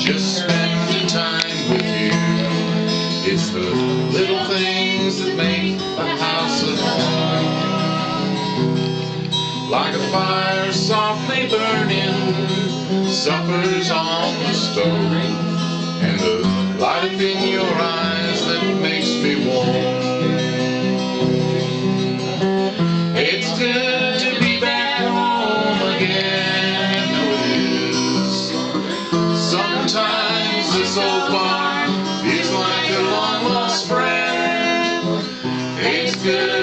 just spending time with you. It's the little things that make a house a home. Like a fire softly burning, supper's on the stove, and the light up in your eyes that makes me warm. It's good to be back home again, oh it is. Sometimes this old barn feels like a long lost friend. It's good